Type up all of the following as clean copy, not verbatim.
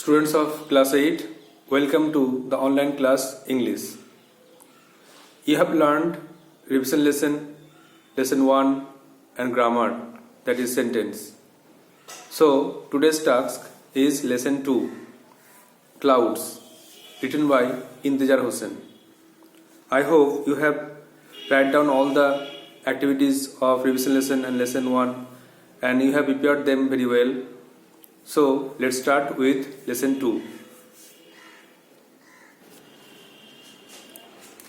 Students of class 8, welcome to the online class English. You have learned revision lesson 1 and grammar, that is sentence. So today's task is lesson 2, clouds, written by Intejar Hossain. I hope you have write down all the activities of revision lesson and lesson 1 and you have prepared them very well. So let's start with lesson 2.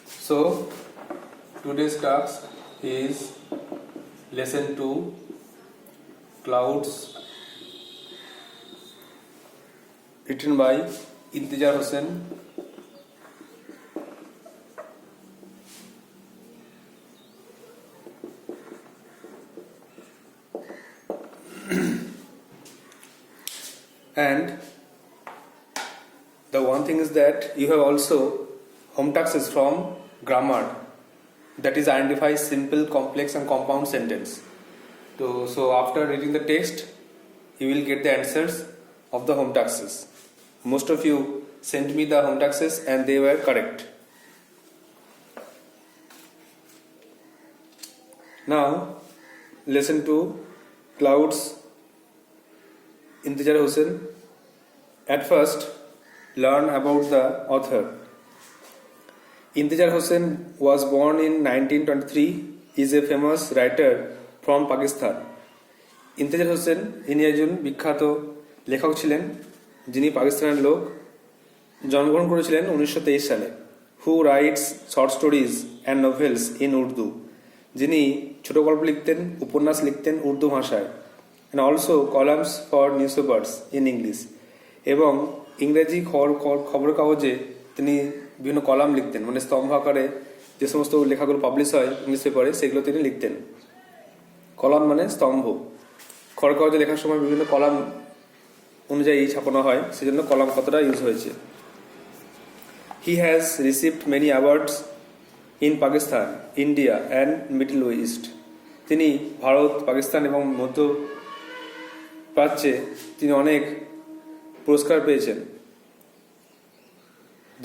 So today's task is lesson 2, clouds, written by Intejar Hossain. And the one thing is that you have also home tasks from grammar, that is identify simple, complex and compound sentence. So after reading the text you will get the answers of the home tasks. Most of you sent me the home tasks and they were correct. Now lesson 2, clouds, Intejar Hossain. At first, learn about the author. Intejar Hossain was born in 1923. He is a famous writer from Pakistan. Intejar Hossain ইনি একজন বিখ্যাত লেখক ছিলেন যিনি পাকিস্তানের লোক, জন্মগ্রহণ করেছিলেন 1923 সালে। Who writes short stories and novels in Urdu, যিনি ছোট গল্প লিখতেন, উপন্যাস লিখতেন উর্দু ভাষায়, and also columns for newspapers in English, এবং ইংরেজি খবরের কাগজে তিনি বিভিন্ন কলাম লিখতেন, মানে স্তম্ভ আকারে যে সমস্ত লেখাগুলো পাবলিশ হয় ইংলিশ পেপারে সেগুলো তিনি লিখতেন। কলাম মানে স্তম্ভ, খবরের কাগজে লেখার সময় বিভিন্ন কলাম অনুযায়ী ছাপানো হয়, সেজন্য কলাম কথাটা ইউজ হয়েছে। He has received many awards in Pakistan, India and Middle East. তিনি ভারত, পাকিস্তান এবং মধ্য প্রাচ্যে তিনি অনেক পুরস্কার পেয়েছেন।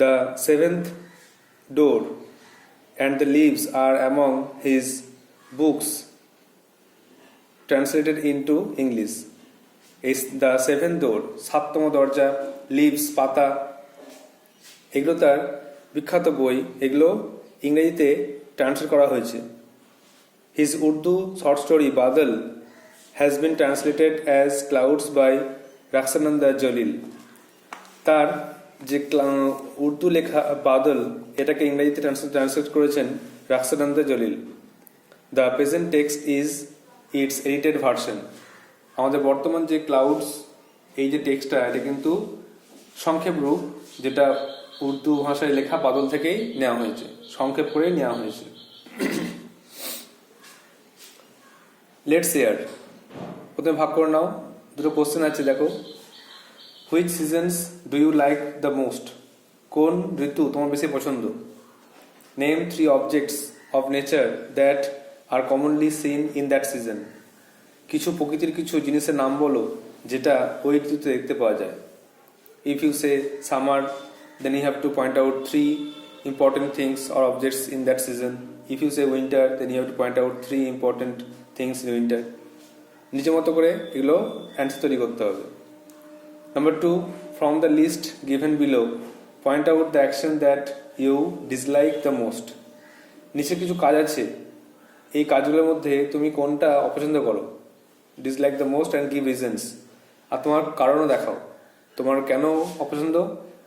The Seventh Door and the Leaves are among his books translated into English. The Seventh Door, সাততম দরজা, Leaves পাতা, এগুলো তার বিখ্যাত বই, এগুলো ইংরেজিতে ট্রান্সলেট করা হয়েছে। His Urdu short story Badal has been translated as Clouds by Raksananda Jalil. তার যে উর্দু লেখা বাদল, এটাকে ইংরেজিতে ট্রান্সলেট করেছেন Rakhshanda Jalil. The present text is its edited version. আমাদের বর্তমান যে ক্লাউডস এই যে টেক্সটটা, এটা কিন্তু সংক্ষেপ রূপ, যেটা উর্দু ভাষায় লেখা বাদল থেকেই নেওয়া হয়েছে, সংক্ষেপ করে নেওয়া হয়েছে। লেটস হিয়ার, প্রথমে ভাগ করে নাও, দুটো কোশ্চেন আছে দেখো। Which seasons do you like the most, কোন ঋতু তোমার বেশি পছন্দ? Name 3 objects of nature that are commonly seen in that season, কিছু প্রকৃতির কিছু জিনিসের নাম বলো যেটা ওই ঋতুতে দেখতে পাওয়া যায়। If you say summer, then you have to point out 3 important things or objects in that season. If you say winter, then you have to point out 3 important things in winter. নিজের মতো করে এগুলো answer তৈরি করতে হবে। Number 2, from the list given below, point out the action that you dislike the most. নিচে কিছু কাজ আছে, এই কাজগুলোর মধ্যে তুমি কোনটা অপছন্দ করো? Dislike the most and give reasons. আর তোমার কারণও দেখাও, তোমার কেন অপছন্দ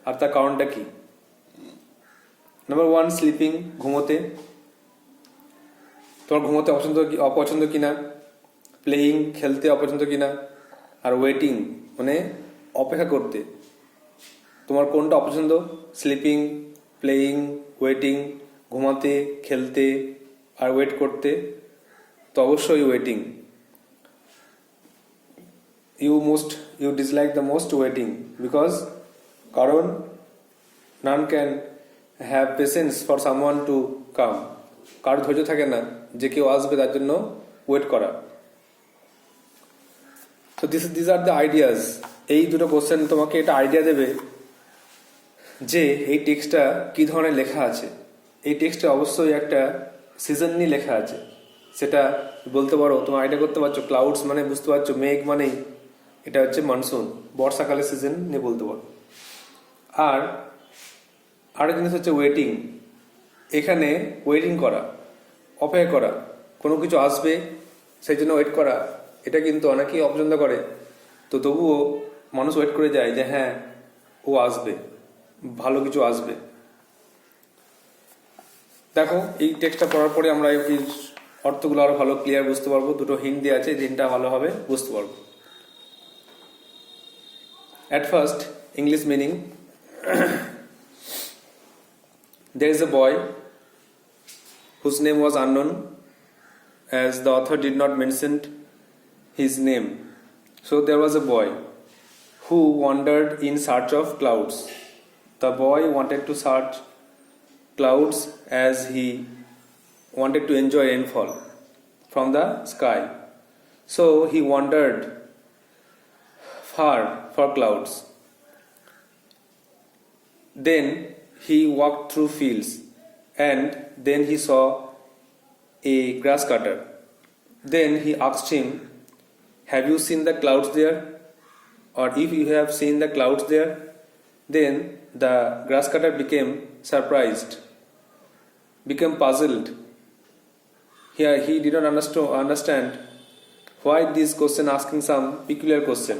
আর তার কারণটা কি। Number 1, স্লিপিং, ঘুমোতে, তোমার ঘুমোতে অপছন্দ কিনা। প্লেয়িং, খেলতে অপছন্দ কিনা। আর ওয়েটিং, মানে অপেক্ষা করতে, তোমার কোনটা অপছন্দ? স্লিপিং, প্লেয়িং, ওয়েটিং, ঘুমাতে, খেলতে আর ওয়েট করতে, তো অবশ্যই waiting. You dislike the most waiting because, কারণ none can have patience for someone to come. কারো ধৈর্য থাকে না যে কেউ আসবে তার জন্য ওয়েট করা। So these are the ideas এই দুটো কোশ্চেন তোমাকে এটা আইডিয়া দেবে যে এই টেক্সটটা কী ধরনের লেখা আছে। এই টেক্সটে অবশ্যই একটা সিজন নিয়ে লেখা আছে, সেটা বলতে পারো, তোমার আইডিয়া করতে পারছো। ক্লাউডস মানে বুঝতে পারছো মেঘ মানেই এটা হচ্ছে মনসুন, বর্ষাকালের সিজন নিয়ে বলতে পারো। আর আরেক জিনিস হচ্ছে ওয়েটিং। এখানে ওয়েটিং করা, অপেক্ষা করা, কোনো কিছু আসবে সেই জন্য ওয়েট করা, এটা কিন্তু অনেকেই অপছন্দ করে। তো তবুও মানুষ ওয়েট করে যায় যে হ্যাঁ ও আসবে, ভালো কিছু আসবে। দেখো এই টেক্সটটা পড়ার পরে আমরা এই অর্থগুলো আরো ভালো ক্লিয়ার বুঝতে পারবো। দুটো হিন্ট দেওয়া আছে, হিন্টটা ভালোভাবে বুঝতে পারবো। At first, English meaning there is a boy whose name was unknown, as the author did not mention his name. So there was a boy who wandered in search of clouds. The boy wanted to search clouds as he wanted to enjoy rainfall from the sky. So he wandered far for clouds. Then he walked through fields, and then he saw a grass cutter. Then he asked him, "Have you seen the clouds there? Or if you have seen the clouds there?" Then the grass cutter became surprised, became puzzled. Here he did not understand why this question asking some peculiar question.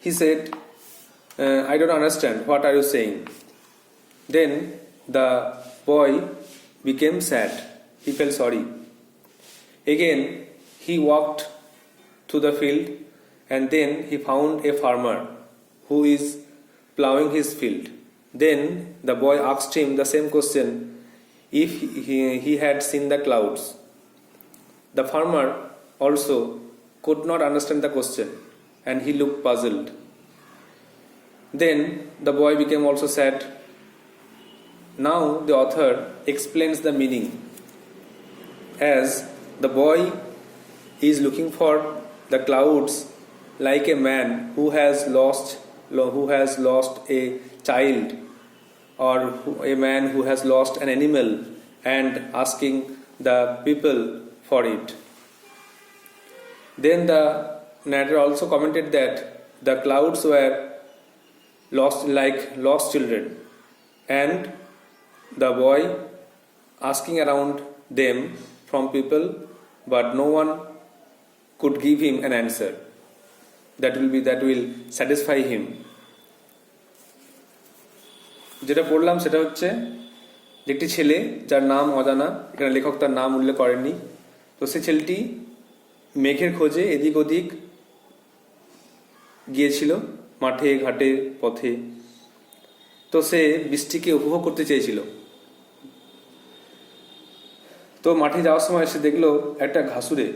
He said, "I don't understand. What are you saying?" Then the boy became sad. He felt sorry. Again, he walked to the field, and then he found a farmer who is plowing his field. Then the boy asked him the same question, if he had seen the clouds. The farmer also could not understand the question, and he looked puzzled. Then the boy became also sad. Now the author explains the meaning, as the boy is looking for the clouds like a man who has lost a child, or a man who has lost an animal and asking the people for it. Then the narrator also commented that the clouds were lost children, and the boy asking around them from people, but no one could give him an answer that will satisfy him. যেটা পড়লাম সেটা হচ্ছে একটি ছেলে যার নাম অজানা, এখানে লেখক তার নাম উল্লেখ করেননি। তো সে ছেলেটি মেঘের খোঁজে এদিক ওদিক গিয়েছিল, মাঠে ঘাটে পথে। তো সে বৃষ্টিকে উপভোগ করতে চেয়েছিল। তো মাঠে যাওয়ার সময় সে দেখলো একটা ঘাসুরে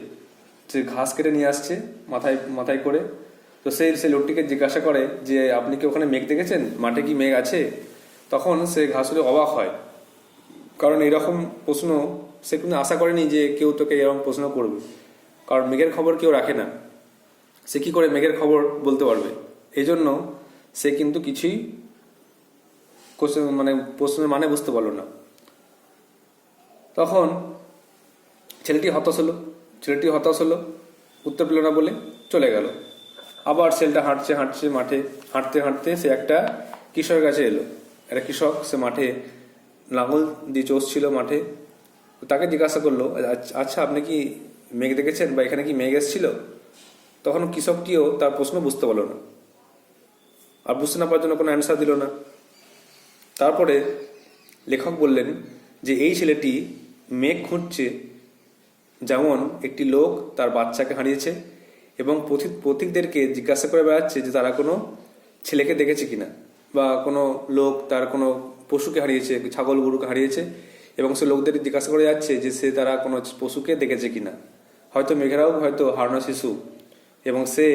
যে ঘাস কেটে নিয়ে আসছে মাথায় করে। তো সে লোকটিকে জিজ্ঞাসা করে যে আপনি কি ওখানে মেঘ দেখেছেন, মাঠে কি মেঘ আছে? তখন সে ঘাসুরে অবাক হয়, কারণ এরকম প্রশ্ন সে কিন্তু আশা করেনি যে কেউ তোকে এরকম প্রশ্ন করবে, কারণ মেঘের খবর কেউ রাখে না। সে কি করে মেঘের খবর বলতে পারবে? এই জন্য সে কিন্তু কিছুই প্রশ্নের মানে বুঝতে পারলো না। তখন ছেলেটি হতাশ হলো, উত্তর পেল না বলে চলে গেল। আবার ছেলেটা হাঁটছে মাঠে, হাঁটতে সে একটা কৃষকের কাছে এলো। একটা কৃষক, সে মাঠে লাঙল দিয়ে চষছিল মাঠে। তাকে জিজ্ঞাসা করলো, আচ্ছা আপনি কি মেঘ দেখেছেন, বা এখানে কি মেঘ এসেছিল? তখন কৃষকটিও তার প্রশ্ন বুঝতে পারলো না, আর বুঝতে না পারার জন্য কোনো অ্যান্সার দিল না। তারপরে লেখক বললেন যে এই ছেলেটি মেঘ খুঁজছে, যেমন একটি লোক তার বাচ্চাকে হারিয়েছে এবং পথিকদেরকে জিজ্ঞাসা করে বেড়াচ্ছে যে তারা কোনো ছেলেকে দেখেছে কিনা, বা কোনো লোক তার কোনো পশুকে হারিয়েছে, ছাগল গরুকে হারিয়েছে, এবং সে লোকদের জিজ্ঞাসা করে যাচ্ছে যে তারা কোনো পশুকে দেখেছে কিনা। হয়তো মেঘেরাও হয়তো হারানো শিশু, এবং সে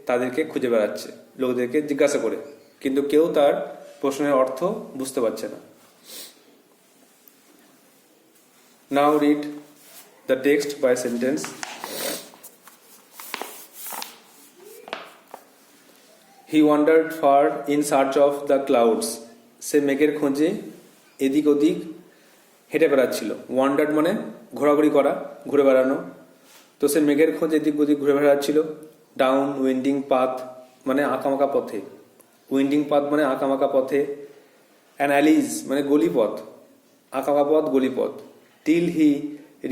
তাদেরকে খুঁজে বেড়াচ্ছে লোকদেরকে জিজ্ঞাসা করে, কিন্তু কেউ তার প্রশ্নের অর্থ বুঝতে পারছে না। Now read the text by sentence. He wandered far in search of the clouds, সে মেঘের খোঁজে এদিক ওদিক হেঁটে বেড়াচ্ছিল। ওয়ান্ডার্ড মানে ঘোরাঘুরি করা, ঘুরে বেড়ানো। তো সে মেঘের খোঁজে এদিক ওদিক ঘুরে বেড়াচ্ছিল। ডাউন উইন্ডিং পাথ মানে আঁকামাকা পথে, উইন্ডিং পাথ মানে আঁকামাকা পথে। অ্যান অ্যালিজ মানে গলিপথ, আঁকামাকা পথ গলিপথ। Till he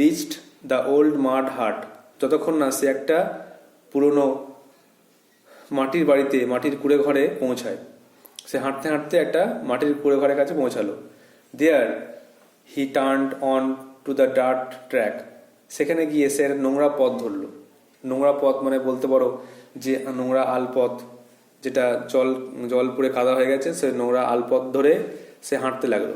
reached the old mud hut, যতক্ষণ না সে একটা পুরনো মাটির বাড়িতে, মাটির কুড়ে ঘরে পৌঁছায়। সে হাঁটতে হাঁটতে একটা মাটির কুড়ে ঘরের কাছে পৌঁছালো। There he turned on to the dirt track, সেখানে গিয়ে সে নোংরা পথ ধরল। নোংরা পথ মানে বলতে পারো যে নোংরা আলপথ, যেটা জল পুড়ে কাদা হয়ে গেছে, সে নোংরা আলপথ ধরে সে হাঁটতে লাগলো।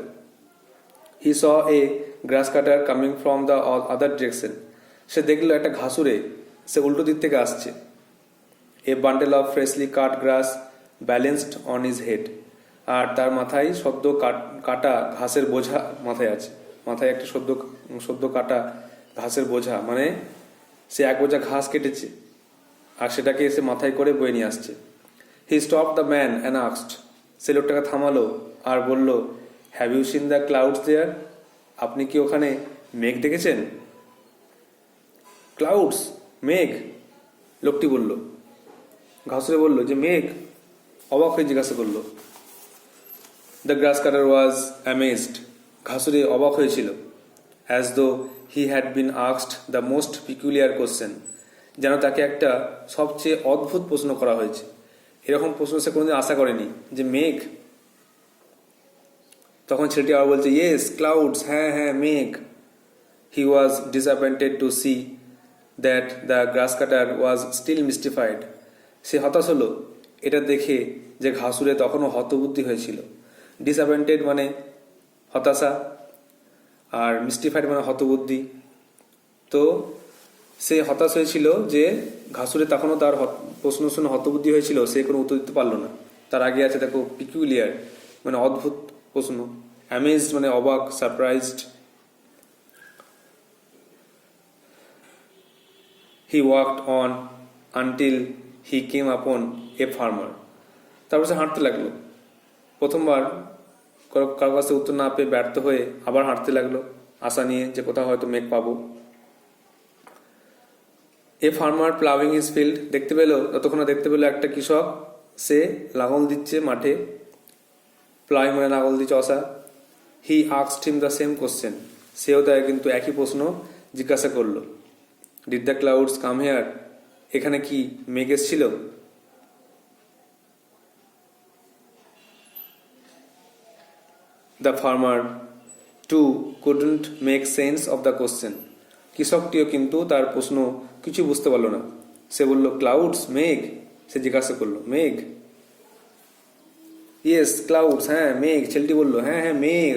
He saw a grass cutter coming from the other direction, সে দেখলো একটা ঘাসুরে সে উল্টো দিক থেকে আসছে। A bundle of freshly cut grass balanced on his head, আর তার মাথায় সদ্য কাটা ঘাসের বোঝা মাথায় আছে। মাথায় একটা সদ্য কাটা ঘাসের বোঝা, মানে সে এক বোঝা ঘাস কেটেছে আর সেটাকে এসে মাথায় করে বয়ে নিয়ে আসছে। He stop the man and asked, সে লোকটাকে থামালো আর বলল, have you seen the clouds there, আপনি কি ওখানে মেঘ দেখেছেন? ক্লাউডস, মেঘ, লোকটি বলল। ঘাসুরে বলল যে মেঘ, অবাক হয়ে জিজ্ঞাসা করলো। The grass cutter was amazed, ঘাসুরে অবাক হয়েছিল। As though he had been asked the most peculiar question, যেন তাকে একটা সবচেয়ে অদ্ভুত প্রশ্ন করা হয়েছে। এরকম প্রশ্ন সে কোনোদিন আশা করেনি যে মেঘ। তখন ছেলেটি আবার বলছে, ইয়েস ক্লাউডস, হ্যাঁ হ্যাঁ মেঘ। He was disappointed to see that the grass cutter was still mystified, সে হতাশ হলো এটা দেখে যে ঘাসুরে তখনও হতবুদ্ধি হয়েছিল। ডিসঅ্যাপয়েন্টেড মানে হতাশা, আর মিস্টিফাইড মানে হতবুদ্ধি। তো সে হতাশ হয়েছিল যে ঘাসুরে তখনও তার প্রশ্ন শুনে হতবুদ্ধি হয়েছিল, সে কোনো উত্তর দিতে পারলো না। তার আগে আছে দেখো পিকুলিয়ার মানে অদ্ভুত প্রশ্ন, অ্যামেজড মানে অবাক, surprised. He walked on until he came upon a farmer, তারপর সে হাঁটতে লাগলো। প্রথমবার কারো কাছে উত্তর না পেয়ে ব্যর্থ হয়ে আবার হাঁটতে লাগলো, আশা নিয়ে যে কোথাও হয়তো মেঘ পাবো। A farmer ploughing is field, দেখতে পেলো, যতক্ষণ দেখতে পেলো একটা কৃষক সে লাঙল দিচ্ছে মাঠে। প্লাউইং মানে লাঙল দিচ্ছে অসা। He asked him the same question, সেও তাই কিন্তু একই প্রশ্ন জিজ্ঞাসা করলো। Did the clouds come here, এখানে কি মেঘ এসেছিল? The farmer too couldn't make sense of the question, কৃষকটিও কিন্তু তার প্রশ্ন কিছু বুঝতে পারলো না। সে বলল ক্লাউডস, মেঘ, সে জিজ্ঞাসা করলো মেঘ। ইয়েস ক্লাউডস, হ্যাঁ মেঘ, ছেলেটি বললো হ্যাঁ হ্যাঁ মেঘ,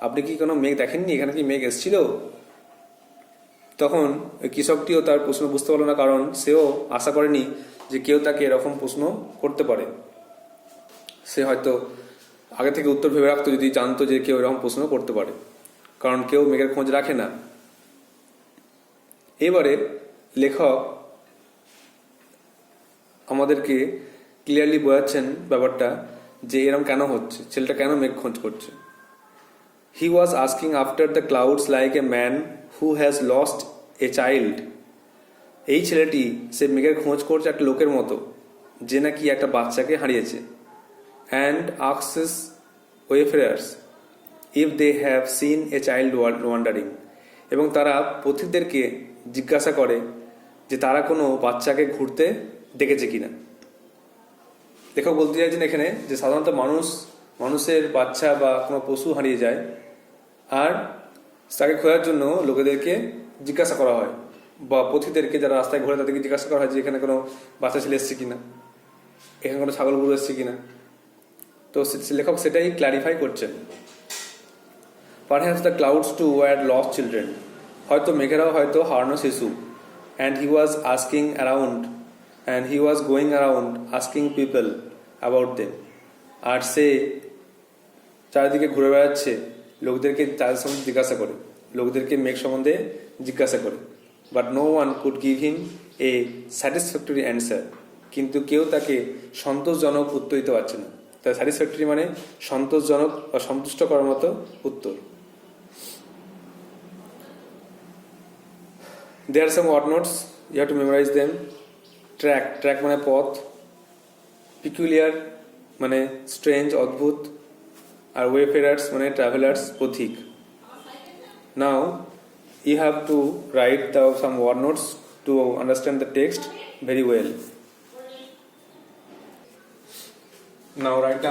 আপনি কি কোনো মেঘ দেখেননি, এখানে কি মেঘ এসেছিল? তখন কৃষকটিও তার প্রশ্ন বুঝতে পারলো না, কারণ সেও আশা করেনি যে কেউ তাকে এরকম প্রশ্ন করতে পারে। সে হয়তো আগে থেকে উত্তর ভেবে রাখতো যদি জানতো যে কেউ এরকম প্রশ্ন করতে পারে, কারণ কেউ মেঘের খোঁজ রাখে না। এবারে লেখক আমাদেরকে ক্লিয়ারলি বোঝাচ্ছেন ব্যাপারটা যে এরকম কেন হচ্ছে, ছেলেটা কেন মেঘ খোঁজ করছে। He was asking after the clouds like a man who has lost a child, এই ছেলেটি সে মেঘের খোঁজ করছে একটা লোকের মতো যে নাকি একটা বাচ্চাকে হারিয়েছে। And asks wayfarers if they have seen a child wandering, এবং তারা পথিকদেরকে জিজ্ঞাসা করে যে তারা কোনো বাচ্চাকে ঘুরতে দেখেছে কিনা। লেখক বলতে চাইছেন এখানে যে সাধারণত মানুষের বাচ্চা বা কোনো পশু হারিয়ে যায়, আর তাকে খোঁজার জন্য লোকেদেরকে জিজ্ঞাসা করা হয়, বা পথিকদেরকে যারা রাস্তায় ঘোরে তাদেরকে জিজ্ঞাসা করা হয় যে এখানে কোনো বাচ্চা ছেলে এসছে কিনা, এখানে কোনো ছাগল গরু এসছে কিনা। তো লেখক সেটাই ক্ল্যারিফাই করছেন। Perhaps the clouds too were lost children, হয়তো মেঘেরাও হয়তো হারানো শিশু। And he was asking around and he was going around asking people about them, আর সে চারিদিকে ঘুরে বেড়াচ্ছে, লোকদেরকে তাদের সম্বন্ধে জিজ্ঞাসা করে, লোকদেরকে মেঘ সম্বন্ধে জিজ্ঞাসা করে। But no one could give him a satisfactory answer, কিন্তু কেউ তাকে সন্তোষজনক উত্তর দিতে পারছে না। তাই স্যাটিসফ্যাক্টরি মানে সন্তোষজনক বা সন্তুষ্ট করার মতো উত্তর। There are some word notes, you have to memorize them. Track মানে পথ, পিকুলিয়ার মানে স্ট্রেঞ্জ অদ্ভুত, আর ওয়েফেরার্স মানে ট্রাভেলার্স পথিক। নাও you have to write some word notes to understand the text very well. Now write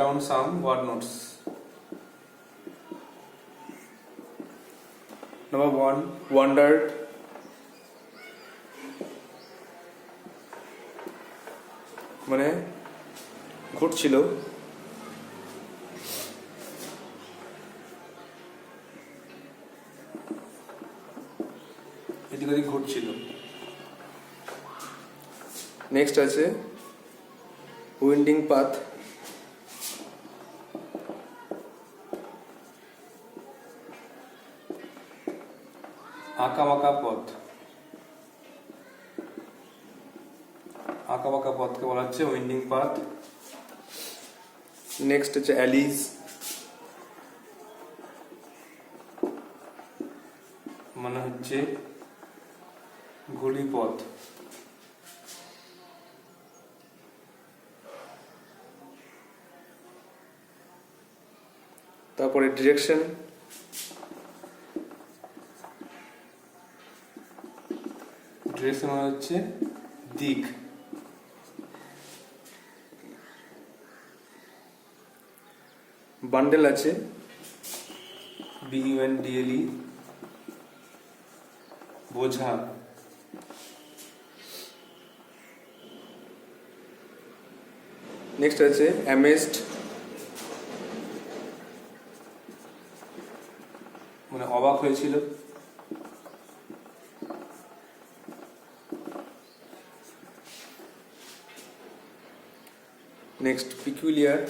down some word notes. Number 1, wondered. মানে ঘুরছিল। এদিক ওদিক ঘুরছিল। নেক্সট আছে উইন্ডিং পাথ, আঁকাবাঁকা পথ। আঁকাবাঁকা পথকে বলা হচ্ছে উইন্ডিং পাথ। নেক্সট হচ্ছে অ্যালিজ, মানে হচ্ছে গলিপথ। তারপরে ডিরেকশন, মানে হচ্ছে দিক। বান্ডেল আছে, BUNDLE, বোঝা। নেক্সট আছে অ্যামেজড, মানে অবাক হয়েছিল। নেক্সট পিকুলিয়ার,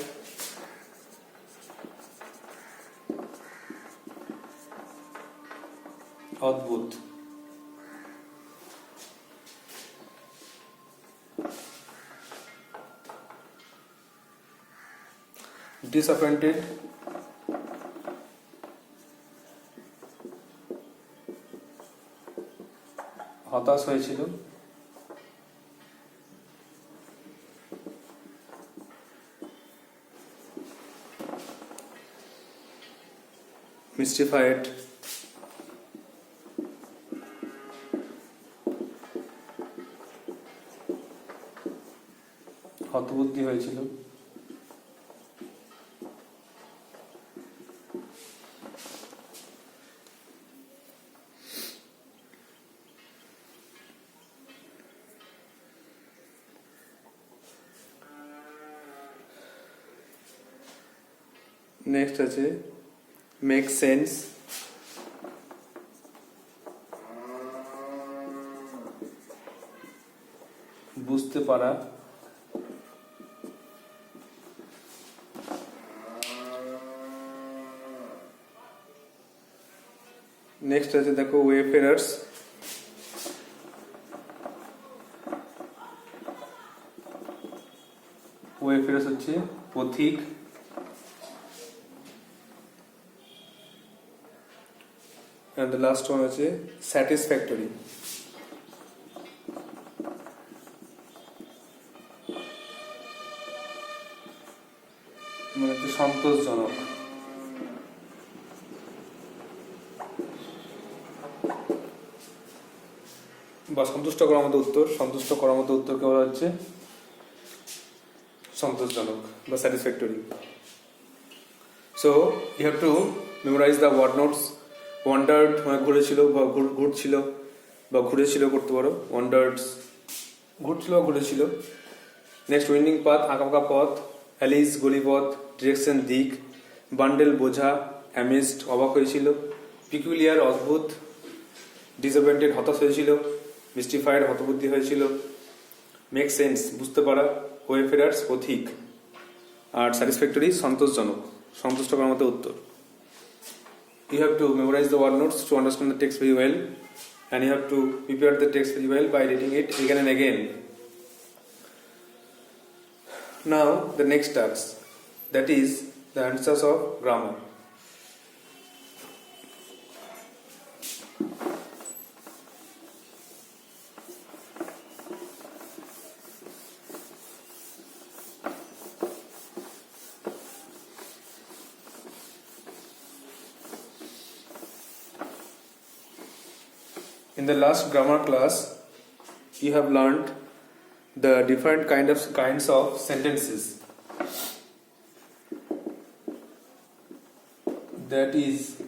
অদ্ভুত। ডিসঅ্যাপয়েন্টেড, হতাশ হয়েছিল। মিস্টিফাইড, হতবুদ্ধি হয়েছিল। নেক্সট আছে মেক সেন্স, বুঝতে পারা। নেক্সট আছে দেখো ওয়েফেরার্স, ওয়েফেরার্স হচ্ছে পথিক। And the last one আছে satisfactory, মানে সন্তোষজনক। বা সন্তুষ্ট করার মতো উত্তর, সন্তুষ্ট করার মতো উত্তরকে বলা হচ্ছে সন্তোষজনক বা satisfactory. So you have to memorize the word notes. Wandered মানে ঘুরেছিল বা ঘুরছিল বা ঘুরেছিল করতে পারো, ওয়ান্ডার্ডস ঘুরছিল বা ঘুরেছিল। নেক্সট উইন্ডিং পাথ, আঁকাবাঁকা পথ। অ্যালিস গলিপথ, ডিরেকশন দিক। বান্ডেল বোঝা, অ্যামেজড অবাক হয়েছিল। পিকুলিয়ার অদ্ভুত। ডিসঅ্যাপয়েন্টেড হতাশ হয়েছিল। মিস্টিফাইড হতবুদ্ধি হয়েছিল। মেক সেন্স বুঝতে পারা। ওয়েফেরার্স পথিক। আর স্যাটিসফ্যাক্টরি সন্তোষজনক, সন্তুষ্ট করার মতো উত্তর। You have to memorize the word notes to understand the text very well, and you have to prepare the text very well by reading it again and again. Now the next task, that is the answers of grammar. In the last grammar class, you have learned the different kinds of sentences. That is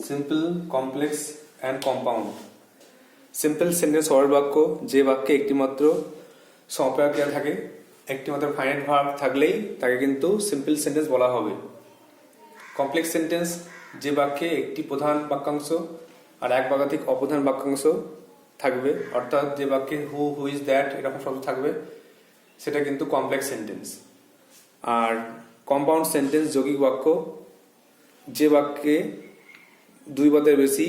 simple, complex and compound. Simple sentence সরল বাক্য, যে বাক্যে একটিমাত্র সমাপক ক্রিয়া থাকে, একটিমাত্র finite verb থাকলেই তাকে কিন্তু সিম্পল সেন্টেন্স বলা হবে। কমপ্লেক্স সেন্টেন্স, যে বাক্যে একটি প্রধান বাক্যাংশ আর এক বা একাধিক অপ্রধান বাক্যাংশ থাকবে, অর্থাৎ যে বাক্যে হু, হু ইজ, দ্যাট এরকম শব্দ থাকবে, সেটা কিন্তু কমপ্লেক্স সেন্টেন্স। আর কম্পাউন্ড সেন্টেন্স যৌগিক বাক্য, যে বাক্যে দুই বা তার বেশি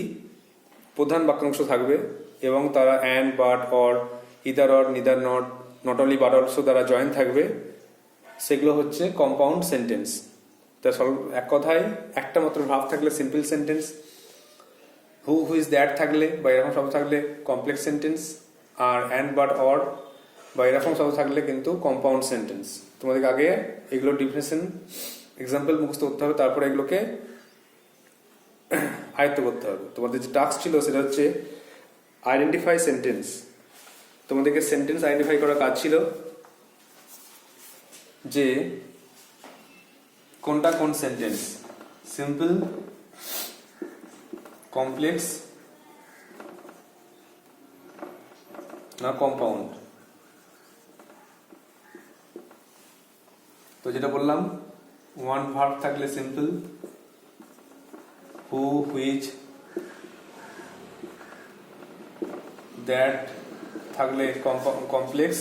প্রধান বাক্যাংশ থাকবে এবং তারা and, but, or, either or, neither, not, not only but also দ্বারা জয়েন থাকবে, সেগুলো হচ্ছে কম্পাউন্ড সেন্টেন্স। তা এক কথায় একটা মাত্র ভাব থাকলে simple sentence, who, who is, that থাকলে বা এরকম শব্দ থাকলে কমপ্লেক্স সেন্টেন্স, আর অ্যান্ড, বাট, অর বা এরকম শব্দ থাকলে কিন্তু কম্পাউন্ড সেন্টেন্স। তোমাদেরকে আগে এগুলো ডিফিনেশন এক্সাম্পল মুখস্থ করতে হবে, তারপরে এগুলোকে আয়ত্ত করতে হবে। তোমাদের যে টাস্ক ছিল সেটা হচ্ছে আইডেন্টিফাই সেন্টেন্স। তোমাদেরকে সেন্টেন্স আইডেন্টিফাই করার কাজ ছিল যে কোনটা কোন সেন্টেন্স, সিম্পল, কমপ্লেক্স না কম্পাউন্ড। তো যেটা বললাম, ওয়ান ভার্ব থাকলে সিম্পল, হু, হুইচ, দ্যাট থাকলে কমপ্লেক্স,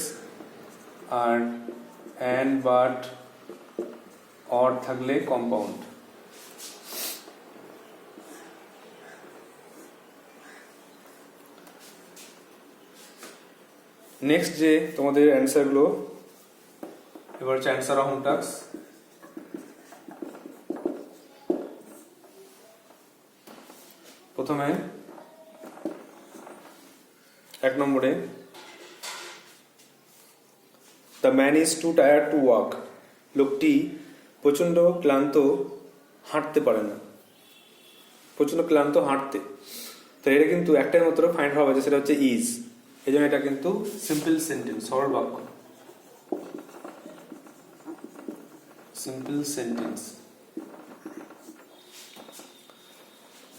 আর অ্যান্ড, বাট, অর থাকলে কম্পাউন্ড। নেক্সট যে তোমাদের অ্যান্সারগুলো, এবার হচ্ছে অ্যান্সার অফ টাস্ক। প্রথমে 1 নম্বরে, the man is two tired to walk. লোকটি প্রচন্ড ক্লান্ত, হাঁটতে পারে না, প্রচন্ড ক্লান্ত হাঁটতে। তো এটা কিন্তু একটাই মাত্র ফাইন্ড ভার্ব আছে, সেটা হচ্ছে ইজ। এই জন্য এটা কিন্তু সিম্পল সেন্টেন্স, সরল বাক্য, simple sentence.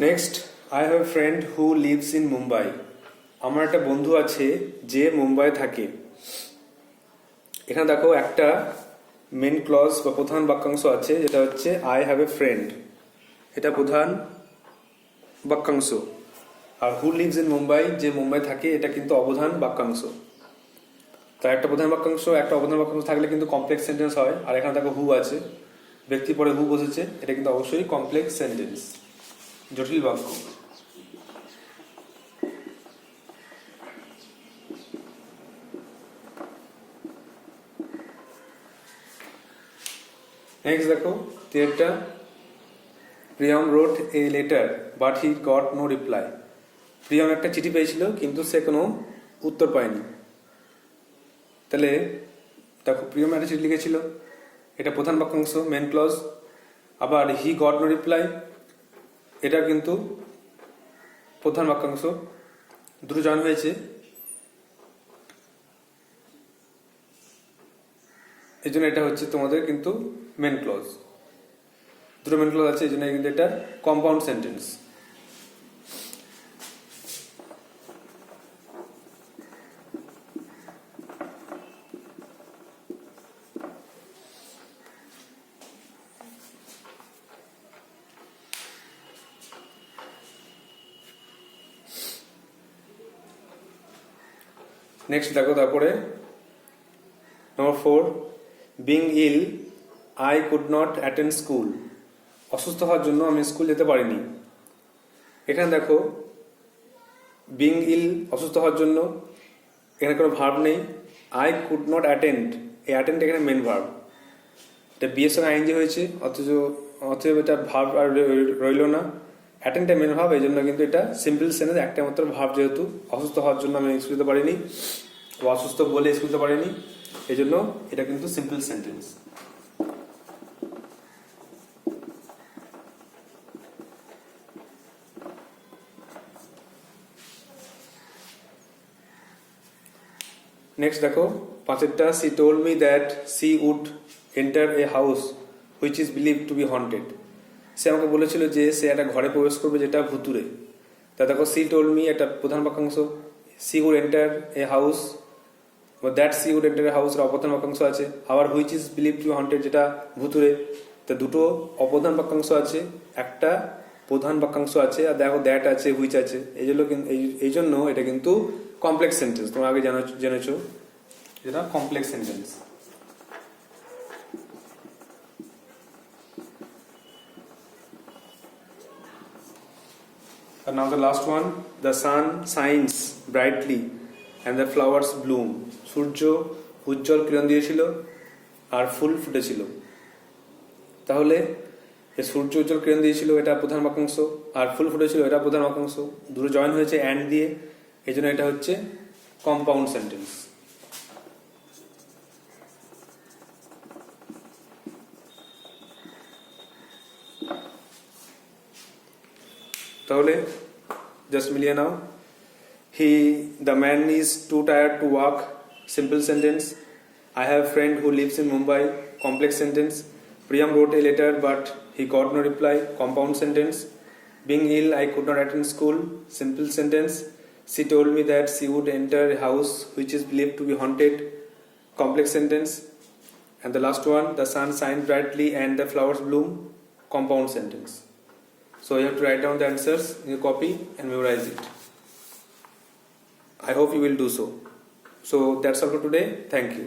Next, I have a friend who lives in Mumbai. আমার একটা বন্ধু আছে যে মুম্বাই থাকে। এখানে দেখো একটা মেন ক্লজ বা প্রধান বাক্যাংশ আছে, যেটা হচ্ছে আই হ্যাভ এ ফ্রেন্ড, এটা প্রধান বাক্যাংশ। আর হু লিভস ইন মুম্বাই, যে মুম্বাই থাকে, এটা কিন্তু অবধান বাক্যাংশ। তার একটা প্রধান বাক্যাংশ একটা অবধান বাক্যাংশ থাকলে কিন্তু কমপ্লেক্স সেন্টেন্স হয়। আর এখানে দেখো হু আছে, ব্যক্তি পরে হু বসেছে, এটা কিন্তু অবশ্যই কমপ্লেক্স সেন্টেন্স, জটিল বাক্য। নেক্সট দেখো 3টা, Priyam wrote a letter but he got no reply. Priyam একটা চিঠি পেয়েছিল কিন্তু সে কোনো উত্তর পায়নি। তাহলে দেখো প্রিয়ম একটা চিঠি লিখেছিল, এটা প্রধান বাক্যাংশ, মেন ক্লজ। আবার হি গট নো রিপ্লাই, এটা কিন্তু প্রধান বাক্যাংশ, দুটো জয়েন হয়েছে, এই জন্য এটা হচ্ছে তোমাদের কিন্তু মেন ক্লজ। দুটো মেন ক্লজ আছে, এই জন্য কিন্তু এটা কম্পাউন্ড সেন্টেন্স। নেক্সট দেখো, তারপরে number 4, being ill I could not attend school. অসুস্থ হওয়ার জন্য আমি স্কুল যেতে পারিনি। এখানে দেখো বিং ইল, অসুস্থ হওয়ার জন্য, এখানে কোনো ভার্ব নেই, আই কুড নট অ্যাটেন্ড, এই অ্যাটেন্ড এখানে মেন ভার্ব, এটা বিয়ের সঙ্গে আইনজি হয়েছে, অথচ এটা ভার্ব আর রইল না। অ্যাটেন্ডটা মেন ভার্ব, এই জন্য কিন্তু এটা সিম্পল সেন্টেন্স, একটা মাত্র ভার্ব, যেহেতু অসুস্থ হওয়ার জন্য আমি এক্সকিউজ দিতে পারিনি, ও অসুস্থ বলে এক্সকিউজ দিতে পারিনি, এই জন্য এটা কিন্তু সিম্পল সেন্টেন্স। নেক্সট দেখো পাঁচেরটা, she told me that she would enter a house which is believe to be haunted. সে আমাকে বলেছিল যে সে একটা ঘরে প্রবেশ করবে যেটা ভুতুরে। তা দেখো সি টোল্ড মি একটা প্রধান বাক্যাংশ, she would enter a house, that she would enter a house এর অপ্রধান বাক্যাংশ আছে, আবার which is believe to be haunted যেটা ভুতুরে, তা দুটো অপ্রধান বাক্যাংশ আছে, একটা প্রধান বাক্যাংশ আছে, আর দেখো দ্যাট আছে, হুইচ আছে, এই জন্য এটা কিন্তু কমপ্লেক্স সেন্টেন্স। তোমরা আগে জেনেছো এটা complex sentence. And now the last one, the sun shines brightly and the flowers bloom. সূর্য উজ্জ্বল কিরণ দিয়েছিল আর ফুল ফুটেছিল। তাহলে সূর্য উজ্জ্বল কিরণ দিয়েছিল এটা প্রধান বাক্যাংশ, আর ফুল ফুটেছিল এটা প্রধান বাক্যাংশ, দুটো জয়েন হয়েছে অ্যান্ড দিয়ে, এই জন্য এটা হচ্ছে কম্পাউন্ড সেন্টেন্স। তাহলে জাস্ট মিলিয়ে নাও, the man is too tired to walk, simple sentence. I have a friend who lives in Mumbai, complex sentence. Priyam wrote a letter but he got no reply, compound sentence. Being ill, I could not attend school, simple sentence. She told me that she would enter a house which is believed to be haunted, complex sentence. And the last one, the sun shines brightly and the flowers bloom, compound sentence. So you have to write down the answers in your copy and memorize it. I hope you will do so. So that's all for today. Thank you.